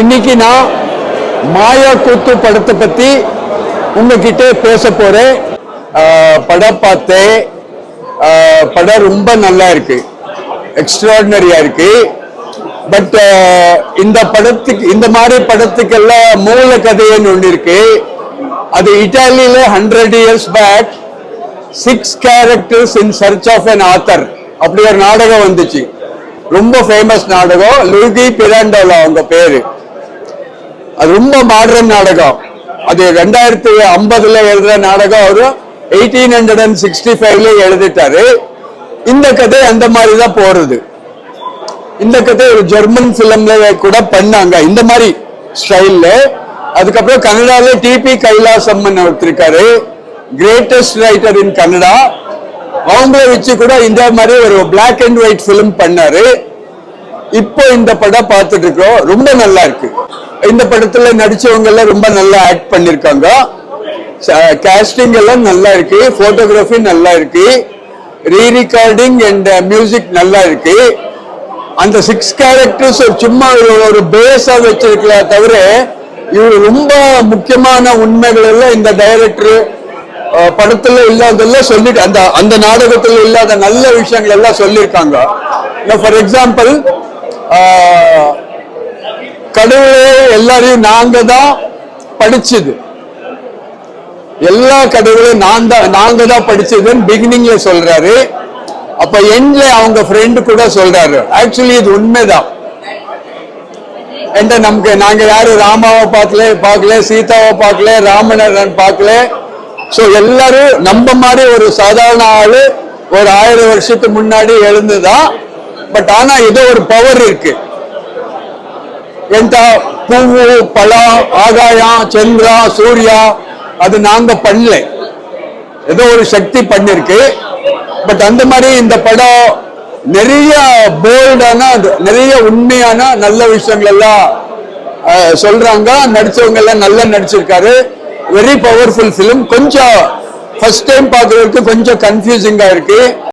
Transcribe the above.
இன்னைக்கு நான் மாயா கூத்து படத்தை பத்தி உங்ககிட்ட பேச போறேன். படம் பார்த்தேன். படம் ரொம்ப நல்லா இருக்கு, எக்ஸ்ட்ராடினரியா இருக்கு. பட் இந்த படத்துக்கு, இந்த மாதிரி படத்துக்கெல்லாம் மூல கதைன்னு ஒன்று இருக்கு. அது இட்டாலியில 100 years back 6 characters in search of an author அப்படி ஒரு நாடகம் வந்துச்சு. ரொம்ப ஃபேமஸ் நாடகம். லூகி பிராண்டோலா அவங்க பேரு. அது ரொம்ப மாடர்ன் நாடகம். அது 2050 எழுதுற நாடகம். அவரு 1865 எழுதிட்டாரு. இந்த கதை அந்த மாதிரி தான் போறது. இந்த கதை ஒரு ஜெர்மன் பிலிம்ல கூட பண்ணாங்க இந்த மாதிரி ஸ்டைல்ல. அதுக்கப்புறம் கன்னடால டிபி கைலாசம்மன் ஒருத்தருக்காரு, கிரேட்டஸ்ட் ரைட்டர் இன் கன்னடா. அவங்கள வச்சு கூட இந்த மாதிரி ஒரு பிளாக் அண்ட் ஒயிட் பிலிம் பண்ணாரு. இப்போ இந்த படம் பார்த்துட்டு இருக்கோம். ரொம்ப நல்லா இருக்கு. இந்த படத்துல நடிச்சவங்க எல்லாம் ரொம்ப நல்லா ஆக்ட் பண்ணிருக்காங்க. காஸ்டிங் எல்லாம் நல்லா இருக்கு, போட்டோகிராஃபி நல்லா இருக்கு, ரீரிகார்டிங் அண்ட் மியூசிக் நல்லா இருக்கு. அந்த 6 characters சும்மா ஒரு பேஸா வச்சிருக்கல தவிர இவரு ரொம்ப முக்கியமான உண்மைகள் எல்லாம் இந்த டைரக்டர் படத்துல இல்லாதெல்லாம் சொல்லிட்டு, அந்த நாடகத்துல இல்லாத நல்ல விஷயங்கள் எல்லாம் சொல்லியிருக்காங்க. ஃபார் எக்ஸாம்பிள், கடவுளே எல்லாரையும் நாங்க தான் படிச்சது, எல்லா கடவுளையும் நாங்க தான் படிச்சதுன்னு பிகினிங்ல சொல்றாரு. அப்ப எண்ட்ல அவங்க ஃப்ரெண்டு கூட சொல்றாரு. ஆக்சுவலி இது உண்மைதான். நமக்கு நாங்க யாரு ராமாவை பார்க்கல, சீதாவை பார்க்கல, ராமனை பார்க்கல. சோ எல்லாரும் நம்ம மாதிரி ஒரு சாதாரண ஆளு ஒரு 1000 வருஷத்துக்கு முன்னாடி எழுந்துதான். பட் ஆனா ஏதோ ஒரு பவர் இருக்கு. பூவு, பழம், ஆகாயம், சந்திரா, சூர்யா அது நாங்க பண்ணல, ஏதோ ஒரு சக்தி பண்ணிருக்கு. பட் அந்த மாதிரி இந்த படம் நிறைய போல்டான, நிறைய உண்மையான நல்ல விஷயங்கள் எல்லாம் சொல்றாங்க. நடிச்சவங்க எல்லாம் நல்லா நடிச்சிருக்காரு. Very powerful film. கொஞ்சம் ஃபர்ஸ்ட் டைம் பார்க்கறதுக்கு கொஞ்சம் கன்ஃபியூசிங்கா இருக்கு.